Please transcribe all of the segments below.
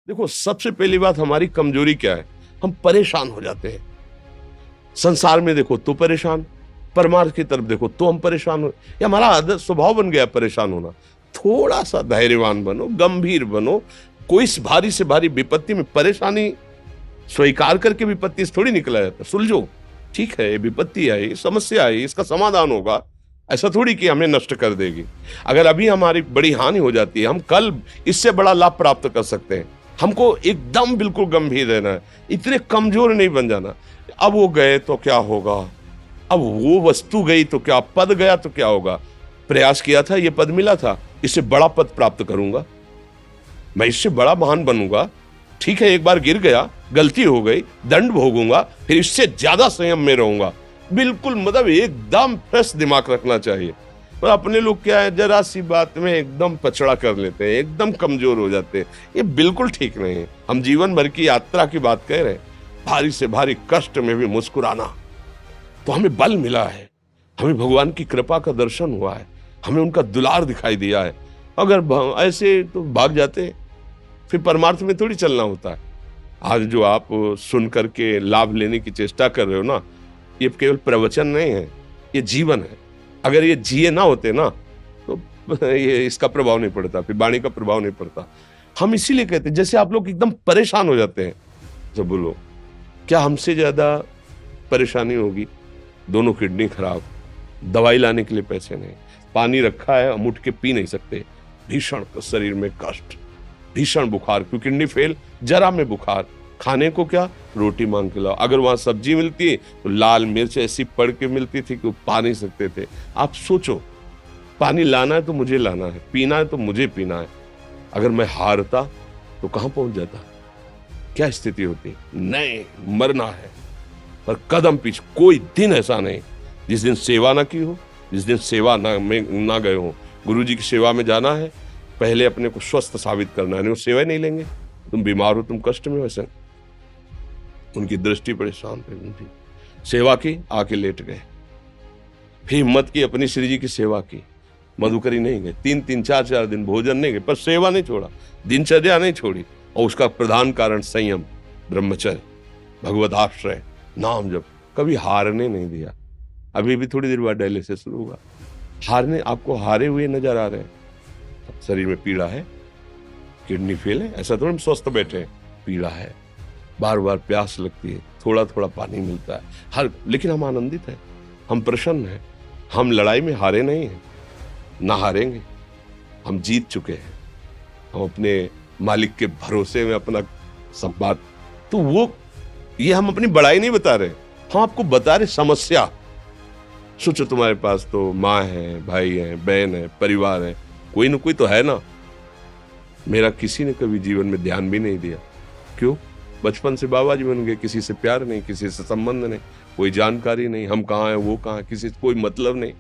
देखो, सबसे पहली बात हमारी कमजोरी क्या है? हम परेशान हो जाते हैं। संसार में देखो तो परेशान, परमार्थ की तरफ देखो तो हम परेशान हो। ये हमारा आदत स्वभाव बन गया परेशान होना। थोड़ा सा धैर्यवान बनो, गंभीर बनो। कोई इस भारी से भारी विपत्ति में परेशानी स्वीकार करके विपत्ति से थोड़ी निकला जाता। सुलझो, ठीक है, ये विपत्ति आई, समस्या आई, इसका समाधान होगा। ऐसा थोड़ी कि हमें नष्ट कर देगी। अगर अभी हमारी बड़ी हानि हो जाती है, हम कल इससे बड़ा लाभ प्राप्त कर सकते हैं। हमको एकदम बिल्कुल गंभीर रहना है, इतने कमजोर नहीं बन जाना। अब वो गए तो क्या होगा, अब वो वस्तु गई तो क्या, पद गया तो क्या होगा। प्रयास किया था, ये पद मिला था, इससे बड़ा पद प्राप्त करूंगा, मैं इससे बड़ा महान बनूंगा। ठीक है, एक बार गिर गया, गलती हो गई, दंड भोगूंगा, फिर इससे ज्यादा संयम में रहूंगा। बिल्कुल मतलब एकदम फ्रेश दिमाग रखना चाहिए। पर अपने लोग क्या है, जरा सी बात में एकदम पछड़ा कर लेते हैं, एकदम कमजोर हो जाते हैं। ये बिल्कुल ठीक नहीं है। हम जीवन भर की यात्रा की बात कह रहे हैं, भारी से भारी कष्ट में भी मुस्कुराना, तो हमें बल मिला है, हमें भगवान की कृपा का दर्शन हुआ है, हमें उनका दुलार दिखाई दिया है। अगर ऐसे तो भाग जाते, फिर परमार्थ में थोड़ी चलना होता है। आज जो आप सुन करके लाभ लेने की चेष्टा कर रहे हो ना, ये केवल प्रवचन नहीं है, ये जीवन है। अगर ये जिए ना होते ना, तो ये इसका प्रभाव नहीं पड़ता, फिर वाणी का प्रभाव नहीं पड़ता। हम इसीलिए कहते हैं, जैसे आप लोग एकदम परेशान हो जाते हैं जब बोलो, क्या हमसे ज्यादा परेशानी होगी? दोनों किडनी खराब, दवाई लाने के लिए पैसे नहीं, पानी रखा है हम उठ के पी नहीं सकते, भीषण शरीर में कष्ट, भीषण बुखार, क्योंकि किडनी फेल, जरा में बुखार, खाने को क्या, रोटी मांग के लाओ। अगर वहां सब्जी मिलती है तो लाल मिर्च ऐसी पड़ के मिलती थी कि वो पा नहीं सकते थे। आप सोचो, पानी लाना है तो मुझे लाना है, पीना है तो मुझे पीना है। अगर मैं हारता तो कहां पहुंच जाता, क्या स्थिति होती? नहीं, मरना है, पर कदम पीछे। कोई दिन ऐसा नहीं जिस दिन सेवा ना की हो, जिस दिन सेवा ना गए हो। गुरु जी की सेवा में जाना है, पहले अपने को स्वस्थ साबित करना है, नहीं वो सेवा नहीं लेंगे। तुम बीमार हो, तुम कष्ट में हो, ऐसे उनकी दृष्टि परेशान थी, सेवा की, आके लेट गए। फिर हिम्मत की, अपनी श्री जी की सेवा की, मधुकरी नहीं गए, 3-3 4-4 दिन भोजन नहीं गए, पर सेवा नहीं छोड़ा, दिनचर्या नहीं छोड़ी। और उसका प्रधान कारण संयम, ब्रह्मचर्य, भगवत आश्रय, नाम जप, कभी हारने नहीं दिया। अभी भी थोड़ी देर बाद डायलिसिस शुरू होगा, हारने, आपको हारे हुए नजर आ रहे हैं। शरीर में पीड़ा है, किडनी फेल है, ऐसा तो हम स्वस्थ बैठे हैं, पीड़ा है, बार बार प्यास लगती है, थोड़ा थोड़ा पानी मिलता है, लेकिन हम आनंदित हैं, हम प्रसन्न हैं। हम लड़ाई में हारे नहीं हैं, ना हारेंगे, हम जीत चुके हैं। हम अपने मालिक के भरोसे में अपना सब बात, तो वो ये हम अपनी बड़ाई नहीं बता रहे, हम आपको बता रहे समस्या। सोचो, तुम्हारे पास तो माँ है, भाई है, बहन है, परिवार है, कोई ना कोई तो है ना। मेरा किसी ने कभी जीवन में ध्यान भी नहीं दिया। क्यों? बचपन से बाबा जी बन गए, किसी से प्यार नहीं, किसी से संबंध नहीं, कोई जानकारी नहीं, हम कहाँ हैं, वो कहाँ है, किसी से कोई मतलब नहीं।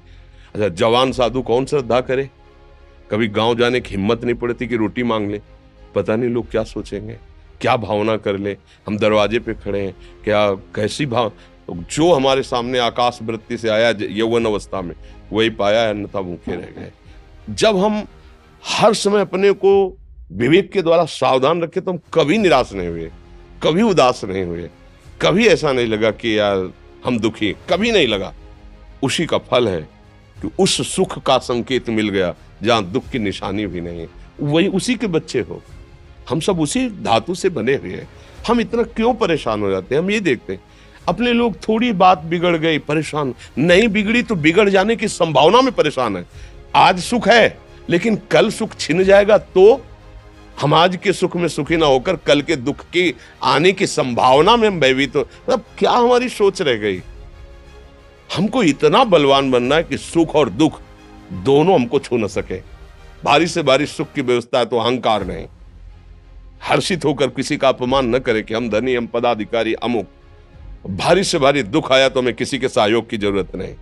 अच्छा, जवान साधु कौन श्रद्धा करे? कभी गांव जाने की हिम्मत नहीं पड़ती कि रोटी मांग ले, पता नहीं लोग क्या सोचेंगे, क्या भावना कर ले। हम दरवाजे पे खड़े हैं, क्या कैसी भाव, जो हमारे सामने आकाश वृत्ति से आया यौवन अवस्था में, वही पाया, अन्यथा भूखे रह गए। जब हम हर समय अपने को विवेक के द्वारा सावधान रखे, तो हम कभी निराश नहीं हुए, कभी उदास नहीं हुए, कभी ऐसा नहीं लगा कि यार हम दुखी, कभी नहीं लगा। उसी का फल है कि उस सुख का संकेत मिल गया जहां दुख की निशानी भी नहीं। वही उसी के बच्चे हो, हम सब उसी धातु से बने हुए हैं। हम इतना क्यों परेशान हो जाते हैं? हम ये देखते हैं, अपने लोग थोड़ी बात बिगड़ गई परेशान, नहीं बिगड़ी तो बिगड़ जाने की संभावना में परेशान है। आज सुख है, लेकिन कल सुख छिन जाएगा तो हम आज के सुख में सुखी ना होकर कल के दुख की आने की संभावना में हम भयभीत हो। मतलब क्या हमारी सोच रह गई? हमको इतना बलवान बनना है कि सुख और दुख दोनों हमको छू न सके। भारी से भारी सुख की व्यवस्था है तो अहंकार नहीं, हर्षित होकर किसी का अपमान न करे कि हम धनी, हम पदाधिकारी, अमुक। भारी से भारी दुख आया तो हमें किसी के सहयोग की जरूरत नहीं,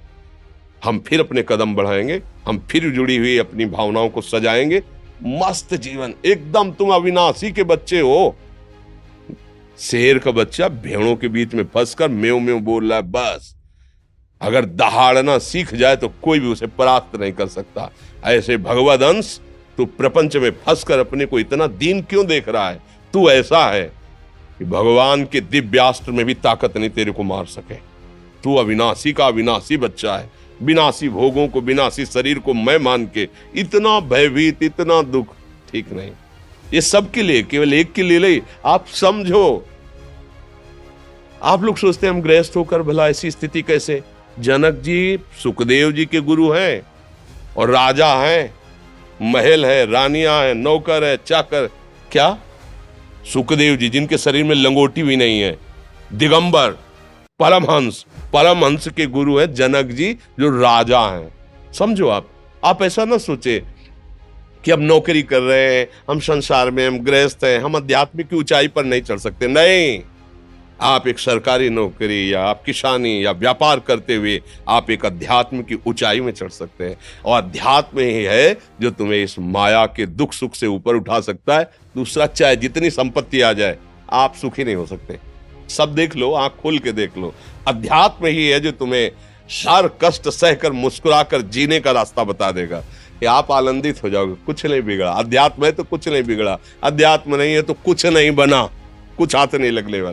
हम फिर अपने कदम बढ़ाएंगे, हम फिर जुड़ी हुई अपनी भावनाओं को सजाएंगे। मस्त जीवन एकदम। तुम अविनाशी के बच्चे हो। शेर का बच्चा भेड़ों के बीच में फंसकर म्यों म्यों बोल रहा है, बस अगर दहाड़ना सीख जाए तो कोई भी उसे परास्त नहीं कर सकता। ऐसे भगवद अंश तू प्रपंच में फंसकर अपने को इतना दीन क्यों देख रहा है? तू ऐसा है कि भगवान के दिव्यास्त्र में भी ताकत नहीं तेरे को मार सके। तू अविनाशी का अविनाशी बच्चा है। विनाशी भोगों को, विनाशी शरीर को मैं मान के इतना भयभीत, इतना दुख ठीक नहीं। ये सबके लिए, केवल एक के लिए नहीं। आप समझो, आप लोग सोचते हैं हम गृहस्थ होकर भला ऐसी स्थिति कैसे। जनक जी सुखदेव जी के गुरु हैं और राजा हैं, महल है, रानियां हैं, नौकर है, चाकर। क्या सुखदेव जी जिनके शरीर में लंगोटी भी नहीं है, दिगंबर, परमहंस के गुरु हैं जनक जी जो राजा हैं। समझो, आप ऐसा ना सोचे कि हम नौकरी कर रहे हैं, हम संसार में, हम गृहस्थ हैं, हम आध्यात्मिक की ऊंचाई पर नहीं चढ़ सकते। नहीं, आप एक सरकारी नौकरी या आप किसानी या व्यापार करते हुए आप एक अध्यात्म की ऊंचाई में चढ़ सकते हैं। और अध्यात्म ही है जो तुम्हें इस माया के दुख सुख से ऊपर उठा सकता है। दूसरा, चाहे जितनी संपत्ति आ जाए, आप सुखी नहीं हो सकते। सब देख लो, आंख खोल के देख लो। अध्यात्म ही है जो तुम्हें हर कष्ट सहकर मुस्कुराकर जीने का रास्ता बता देगा कि आप आनंदित हो जाओगे। कुछ नहीं बिगड़ा। अध्यात्म है तो कुछ नहीं बिगड़ा, अध्यात्म नहीं है तो कुछ नहीं बना, कुछ हाथ नहीं लगने वाला।